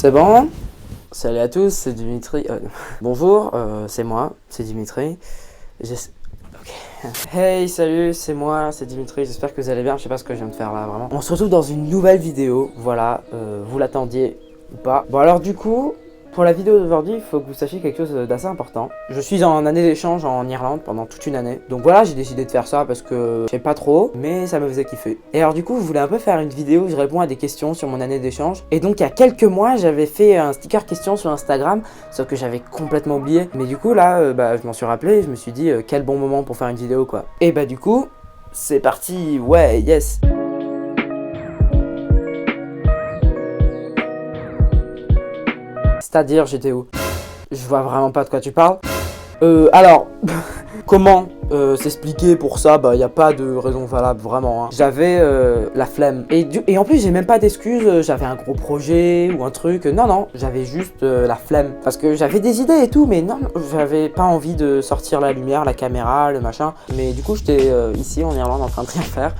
C'est bon? Salut à tous, c'est Dimitri. Bonjour, c'est moi, c'est Dimitri. Ok. Hey, salut, c'est moi, c'est Dimitri. J'espère que vous allez bien. Je sais pas ce que je viens de faire là, vraiment. On se retrouve dans une nouvelle vidéo. Voilà, vous l'attendiez ou pas. Bon, alors du coup, pour la vidéo d'aujourd'hui, il faut que vous sachiez quelque chose d'assez important. Je suis en année d'échange en Irlande pendant toute une année. Donc voilà, j'ai décidé de faire ça parce que je sais pas trop, mais ça me faisait kiffer. Et alors du coup, je voulais un peu faire une vidéo où je réponds à des questions sur mon année d'échange. Et donc il y a quelques mois, j'avais fait un sticker question sur Instagram, sauf que j'avais complètement oublié. Mais du coup là, je m'en suis rappelé et je me suis dit quel bon moment pour faire une vidéo quoi. Et bah du coup, c'est parti, ouais, yes. C'est-à-dire, j'étais où? Je vois vraiment pas de quoi tu parles. Alors, comment s'expliquer pour ça? Bah, y a pas de raison valable, vraiment. Hein. J'avais la flemme. Et en plus, j'ai même pas d'excuses. J'avais un gros projet ou un truc. Non, non, j'avais juste la flemme. Parce que j'avais des idées et tout, mais non, j'avais pas envie de sortir la lumière, la caméra, le machin. Mais du coup, j'étais ici en Irlande en train de rien faire.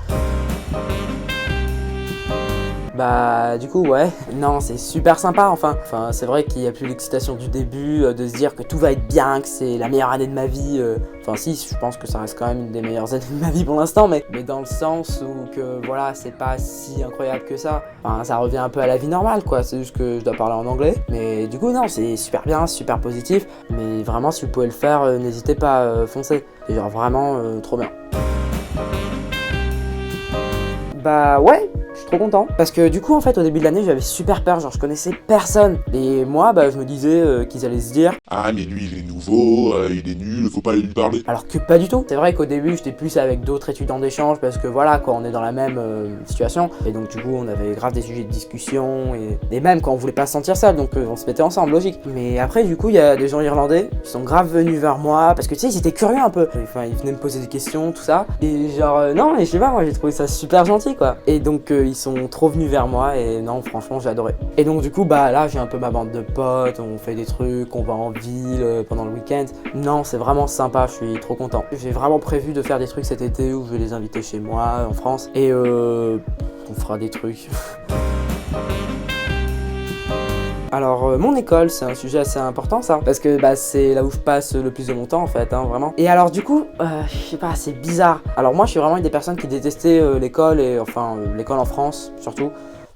Bah du coup ouais, non c'est super sympa enfin c'est vrai qu'il n'y a plus l'excitation du début, de se dire que tout va être bien, que c'est la meilleure année de ma vie, enfin si je pense que ça reste quand même une des meilleures années de ma vie pour l'instant, mais dans le sens où que voilà c'est pas si incroyable que ça, enfin ça revient un peu à la vie normale quoi, c'est juste que je dois parler en anglais, mais du coup non c'est super bien, super positif, mais vraiment si vous pouvez le faire, n'hésitez pas, foncez, c'est genre vraiment trop bien. Bah ouais, je suis trop content. Parce que du coup, en fait, au début de l'année, j'avais super peur. Genre, je connaissais personne. Et moi, bah, je me disais qu'ils allaient se dire ah, mais lui, il est nouveau, il est nul, faut pas lui parler. Alors que pas du tout. C'est vrai qu'au début, j'étais plus avec d'autres étudiants d'échange parce que voilà, quoi, on est dans la même situation. Et donc, du coup, on avait grave des sujets de discussion. Et même quand on voulait pas se sentir seul, donc on se mettait ensemble, logique. Mais après, du coup, il y a des gens irlandais qui sont grave venus vers moi parce que tu sais, ils étaient curieux un peu. Enfin, ils venaient me poser des questions, tout ça. Et genre, non, mais je sais pas, moi, j'ai trouvé ça super gentil, quoi. Et donc, ils sont trop venus vers moi et non, franchement, j'ai adoré. Et donc, du coup, bah là, j'ai un peu ma bande de potes, on fait des trucs, on va en ville pendant le week-end. Non, c'est vraiment sympa, je suis trop content. J'ai vraiment prévu de faire des trucs cet été où je vais les inviter chez moi, en France. Et on fera des trucs. Alors mon école c'est un sujet assez important ça, parce que bah, c'est là où je passe le plus de mon temps en fait, hein, vraiment. Et alors du coup, je sais pas, c'est bizarre. Alors moi je suis vraiment une des personnes qui détestait l'école, et enfin l'école en France surtout,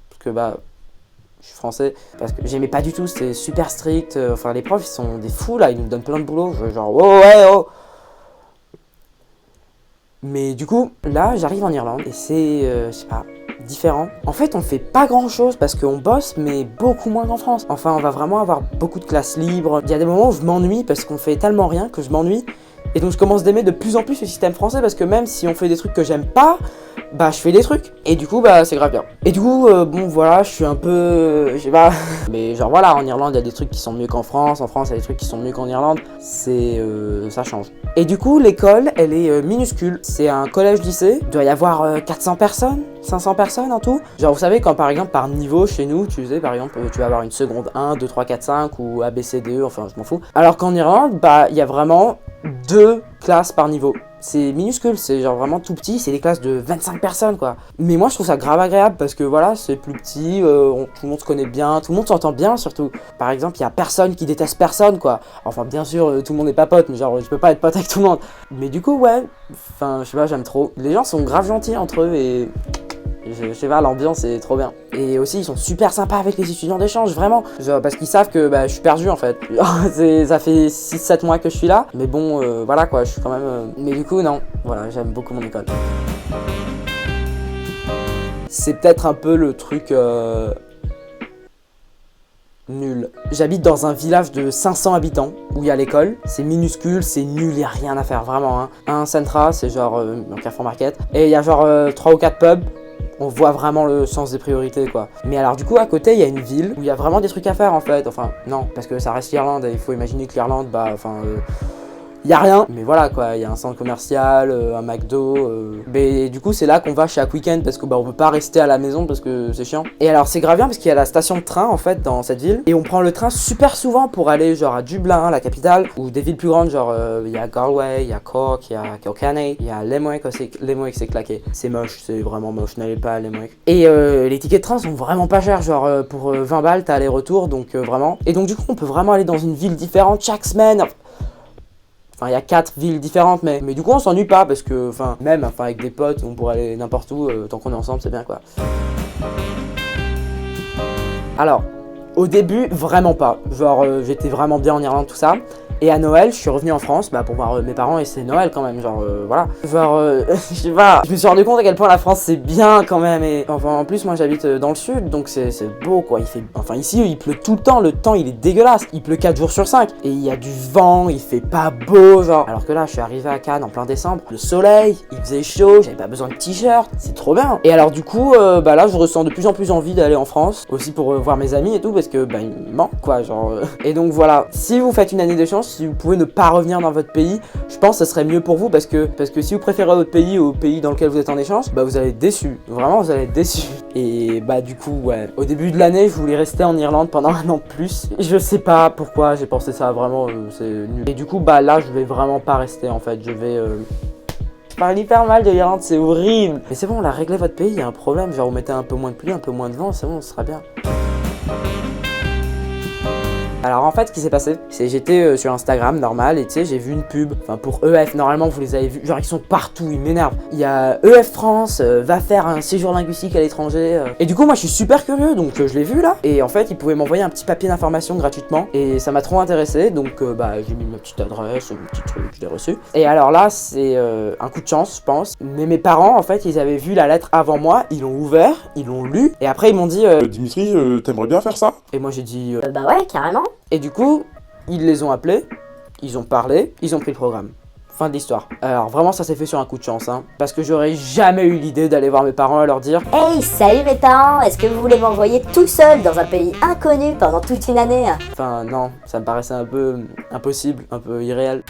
parce que bah je suis français, parce que j'aimais pas du tout, c'était super strict, enfin les profs ils sont des fous là, ils nous donnent plein de boulot, genre oh ouais oh. Mais du coup là j'arrive en Irlande et c'est, je sais pas, différent. En fait, on fait pas grand chose parce qu'on bosse, mais beaucoup moins qu'en France. Enfin, on va vraiment avoir beaucoup de classes libres. Il y a des moments où je m'ennuie parce qu'on fait tellement rien que je m'ennuie. Et donc, je commence d'aimer de plus en plus le système français parce que même si on fait des trucs que j'aime pas, bah, je fais des trucs. Et du coup, bah, c'est grave bien. Et du coup, bon, voilà, je suis un peu, je sais pas. Mais genre, voilà, en Irlande, il y a des trucs qui sont mieux qu'en France. En France, il y a des trucs qui sont mieux qu'en Irlande. C'est, ça change. Et du coup, l'école, elle est minuscule. C'est un collège-lycée. Il doit y avoir 400 personnes, 500 personnes en tout. Genre, vous savez, quand par exemple, par niveau, chez nous, tu sais, par exemple, tu vas avoir une seconde 1, 2, 3, 4, 5 ou A, B, C, D, E, enfin, je m'en fous. Alors qu'en Irlande, bah, il y a vraiment 2 classes par niveau. C'est minuscule, c'est genre vraiment tout petit, c'est des classes de 25 personnes quoi. Mais moi je trouve ça grave agréable parce que voilà, c'est plus petit, tout le monde se connaît bien, tout le monde s'entend bien surtout. Par exemple, il y a personne qui déteste personne quoi. Enfin bien sûr, tout le monde n'est pas pote, mais genre je peux pas être pote avec tout le monde. Mais du coup ouais, enfin je sais pas, j'aime trop. Les gens sont grave gentils entre eux et je sais pas, l'ambiance est trop bien. Et aussi ils sont super sympas avec les étudiants d'échange, vraiment. Genre, parce qu'ils savent que bah, je suis perdu en fait. Ça fait 6-7 mois que je suis là. Mais bon, voilà quoi, je suis quand même... Mais du coup non, voilà, j'aime beaucoup mon école. C'est peut-être un peu le truc... nul. J'habite dans un village de 500 habitants où il y a l'école. C'est minuscule, c'est nul, il n'y a rien à faire vraiment. Hein. Un Centra, c'est genre un Carrefour Market. Et il y a genre 3 ou 4 pubs. On voit vraiment le sens des priorités quoi. Mais alors du coup à côté il y a une ville où il y a vraiment des trucs à faire en fait. Enfin non, parce que ça reste l'Irlande et il faut imaginer que l'Irlande, bah enfin... y a rien, mais voilà quoi, il y a un centre commercial, un McDo, mais du coup c'est là qu'on va chaque week-end parce que bah on peut pas rester à la maison parce que c'est chiant. Et alors c'est grave bien parce qu'il y a la station de train en fait dans cette ville, et on prend le train super souvent pour aller genre à Dublin, la capitale, ou des villes plus grandes, genre il y a Galway, il y a Cork, il y a Kilkenny, il y a Limerick aussi. Limerick c'est claqué, c'est moche, c'est vraiment moche, n'allez pas à Limerick. Et les tickets de train sont vraiment pas chers, genre pour 20 balles t'as aller-retour, donc vraiment. Et donc du coup on peut vraiment aller dans une ville différente chaque semaine. Enfin, il y a 4 villes différentes, mais du coup on s'ennuie pas parce que, même avec des potes, on pourrait aller n'importe où, tant qu'on est ensemble, c'est bien quoi. Alors, au début, vraiment pas. Genre, j'étais vraiment bien en Irlande, tout ça. Et à Noël, je suis revenu en France pour voir mes parents, et c'est Noël quand même, genre voilà. Genre, je sais pas, je me suis rendu compte à quel point la France c'est bien quand même. Et enfin, en plus, moi j'habite dans le sud, donc c'est beau quoi. Ici il pleut tout le temps il est dégueulasse. Il pleut 4 jours sur 5, et il y a du vent, il fait pas beau, genre. Alors que là, je suis arrivé à Cannes en plein décembre, le soleil, il faisait chaud, j'avais pas besoin de t-shirt, c'est trop bien. Et alors, du coup, là, je ressens de plus en plus envie d'aller en France, aussi pour voir mes amis et tout, parce que il me manque quoi, genre. Et donc voilà, si vous faites une année de chance, si vous pouvez ne pas revenir dans votre pays, je pense que ce serait mieux pour vous parce que si vous préférez votre pays au pays dans lequel vous êtes en échange, vous allez être déçus. Vraiment, vous allez être déçus. Et du coup, ouais. Au début de l'année, je voulais rester en Irlande pendant un an de plus. Je sais pas pourquoi j'ai pensé ça, vraiment, c'est nul. Et du coup, là, je vais vraiment pas rester en fait. Je parle hyper mal de l'Irlande, c'est horrible. Mais c'est bon, on a réglé votre pays, il y a un problème. Genre, vous mettez un peu moins de pluie, un peu moins de vent, c'est bon, ce sera bien. Alors en fait, ce qui s'est passé, c'est j'étais sur Instagram normal, et tu sais, j'ai vu une pub, pour EF, normalement vous les avez vus, genre ils sont partout, ils m'énervent. Il y a EF France, va faire un séjour linguistique à l'étranger. Et du coup moi je suis super curieux, donc je l'ai vu là. Et en fait ils pouvaient m'envoyer un petit papier d'information gratuitement, et ça m'a trop intéressé, donc j'ai mis ma petite adresse, mon petit truc, je l'ai reçu. Et alors là c'est un coup de chance je pense, mais mes parents en fait ils avaient vu la lettre avant moi, ils l'ont ouvert, ils l'ont lu, et après ils m'ont dit Dimitri, t'aimerais bien faire ça? et moi j'ai dit Bah ouais, carrément. et du coup, ils les ont appelés, ils ont parlé, ils ont pris le programme. Fin de l'histoire. Alors vraiment ça s'est fait sur un coup de chance, parce que j'aurais jamais eu l'idée d'aller voir mes parents et leur dire Hey, salut mes parents, est-ce que vous voulez m'envoyer tout seul dans un pays inconnu pendant toute une année? Enfin non, ça me paraissait un peu impossible, un peu irréel.